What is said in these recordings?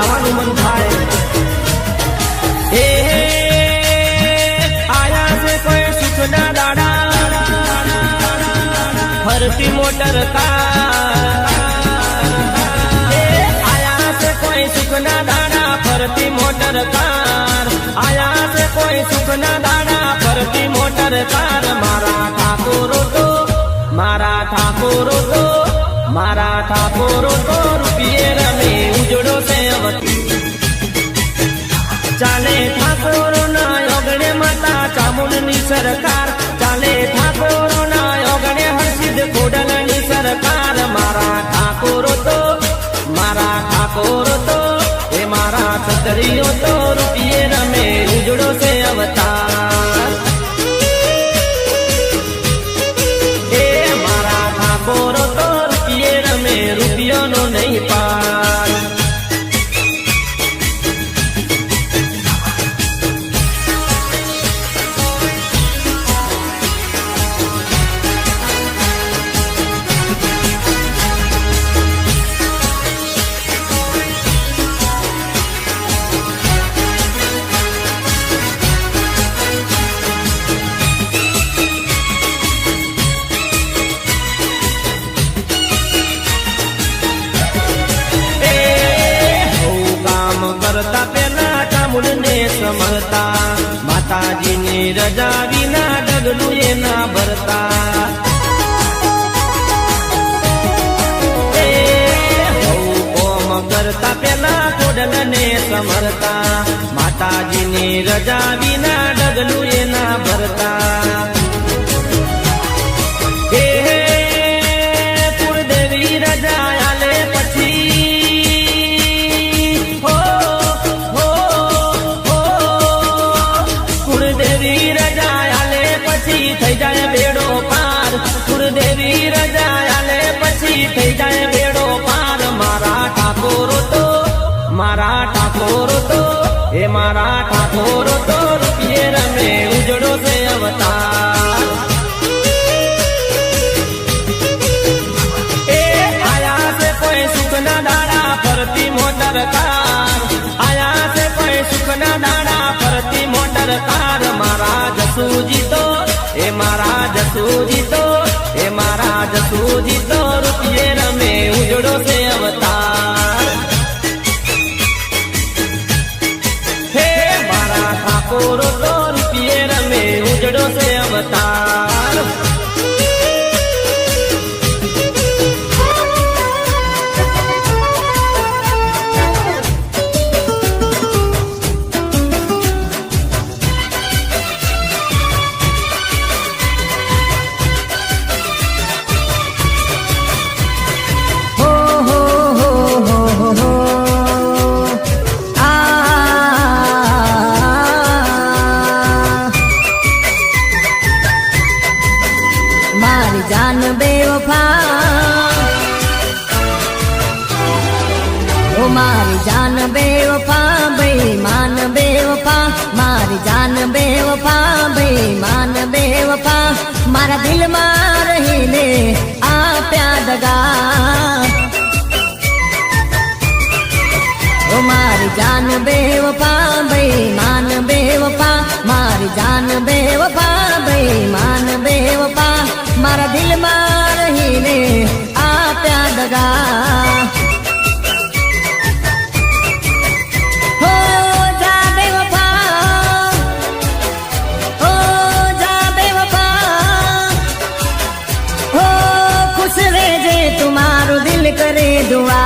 જવાનું મન થાય એ આયા છે કોઈ સુખના દાડા ફરતી મોટર કાર આયા છે કોઈ સુખના દાડા ફરતી મોટર કાર આયા છે કોઈ સુખના દાડા ફરતી મોટર કાર મારા ઠાકોરો તો રૂપિયે રમે ઉજળો છે ચાલે ઠાકોરો ના યોગણે માતા ચામુંડની સરકાર ચાલે ઠાકોરો ના યોગણે હર્ષિદ ખોડલની સરકાર મારા ઠાકોરો તો એ મારા છતરીઓ તો રૂપિયે રમે ઉજળો છે અવતાર એ મારા ઠાકોરો તો રૂપિયે રમે રૂપિયોનો નહીં પાર ચામુંડને સમરતા માતાજીની રજા વિના ડગલું એના ભરતા હોમ કરતા પેલા ખોડલને સમરતા માતાજીની રજા વિના ડગલું એના ભરતા કુળદેવી રજા આલે થઈ જાય બેડો પાર કુળદેવી રજા આલે પછી થઈ જાય બેડો પાર મારા ઠાકોરો તો એ મારા ઠાકોરો તો રૂપિયે રમે ઉજળો છે અવતાર એ આયા છે કોઈ સુખના દાડા ફરતી મોટર કાર આયા છે કોઈ સુખના દાડા ફરતી મોટર કાર મારા જસુજી તો એ મારા જસુજી તો રૂપિયે રમે ઉજળો છે અવતાર હે મારા ઠાકોરો તો રૂપિયે રમે ઉજળો છે અવતાર जान बेवफा ओ मारी जान बेवफा बेईमान बेवफा मारी जान बेवफा बेईमान बेवफा मारा दिल में रहीने आप्या दगा ओ मारी जान बेवफा बेईमान बेवफा मारी जान बेवफा बेईमान बेवफा मारा दिल में रहीने आप्या दगा हो जा बेवफा हो खुश रहे तुम्हारो दिल करे दुआ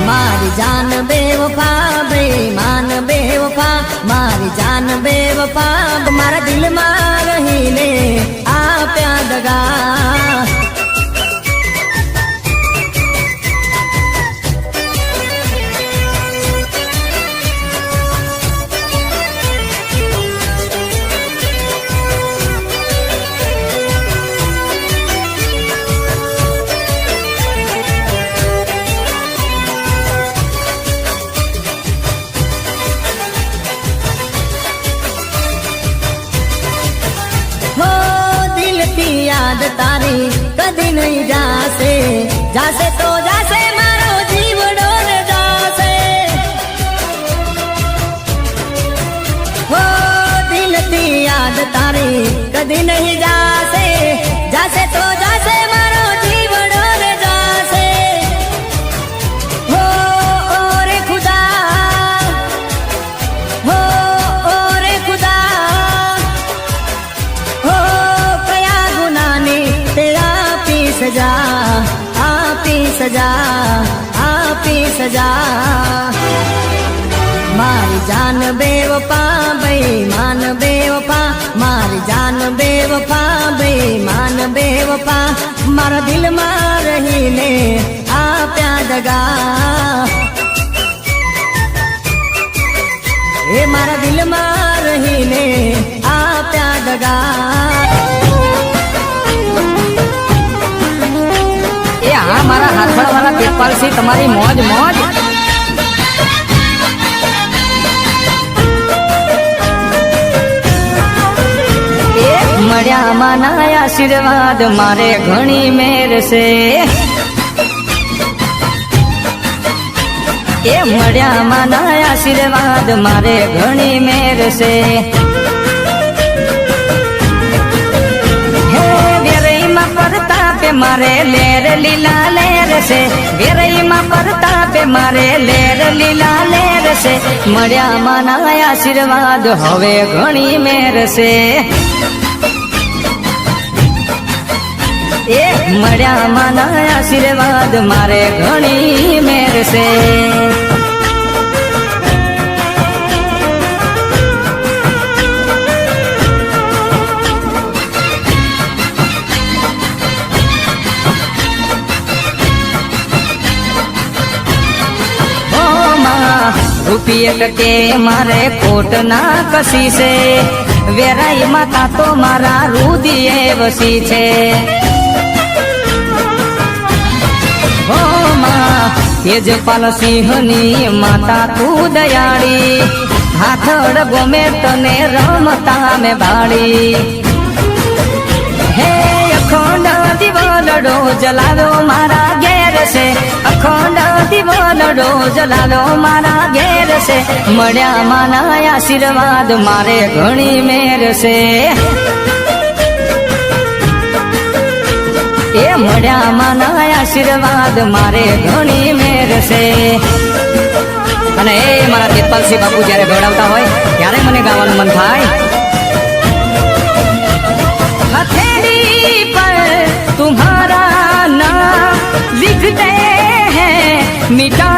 मारी जान बेवफा बेईमान बेवफा मारी जान बेवफा मारा दिल में रहीने आप्या दगा याद तारे તારી કદી નહીં જાશે, જાશે તો જાશે મારો જીવડો ને જાશે. હો દિલથી યાદ તારી કદી નહીં જાશે, જાશે તો જાશે મારો જીવડો ને જાશે. હો ઓ રે ખુદા, હો ઓ રે ખુદા, હો કયા ગુનાની તે આપી સજા, આપી સજા, આપી સજા. મારી જાન બેવફા બેઈમાન બેવફા, મારી જાન બેવફા બેઈમાન બેવફા, મારા દિલમાં રહીને આપ્યા દગા. એ મારા દિલમાં રહીને આપ્યા દગા. એ હા મારા હાથળ વાળા પેટપાલસી તમારી મોજ મોજ. મળ્યા માના આશીર્વાદ મારે ઘણી મેર છે. એ મળ્યા માના આશીર્વાદ મારે ઘણી મેર છે. હે વેરઈમાં પરતાપે મારે લેર લીલા લેર છે, વેરઈમાં પરતાપે મારે લેર લીલા લેર છે. મળ્યા માના આશીર્વાદ હવે ઘણી મેર છે. એ મળ્યા માના આશીર્વાદ મારે ઘણી મેર છે. રૂપિયે ટકે મારે કોટ ના કસી છે, વેરાઈ માતા તો મારા રુદિયે વસી છે. તેજપાલ સિંહની માતા તું દયાળી, હાથડ ગોમે તને રમતા મેં બાળી. હે અખંડ દિવલડો જલાલો મારા ઘેર છે, અખંડ દિવલડો જલાલો મારા ઘેર છે. મળ્યા માના આશીર્વાદ મારે ઘણી મેર છે. એ મળ્યા માના આશીર્વાદ મારે ઘણી મેર છે. અને એ મારા પેટપાલસી બાપુ જયારે ગવડાવતા હોય ત્યારે મને ગાવાનું મન થાય. હથેળી પર તુમ્હારા નામ लिखते हैं मिटा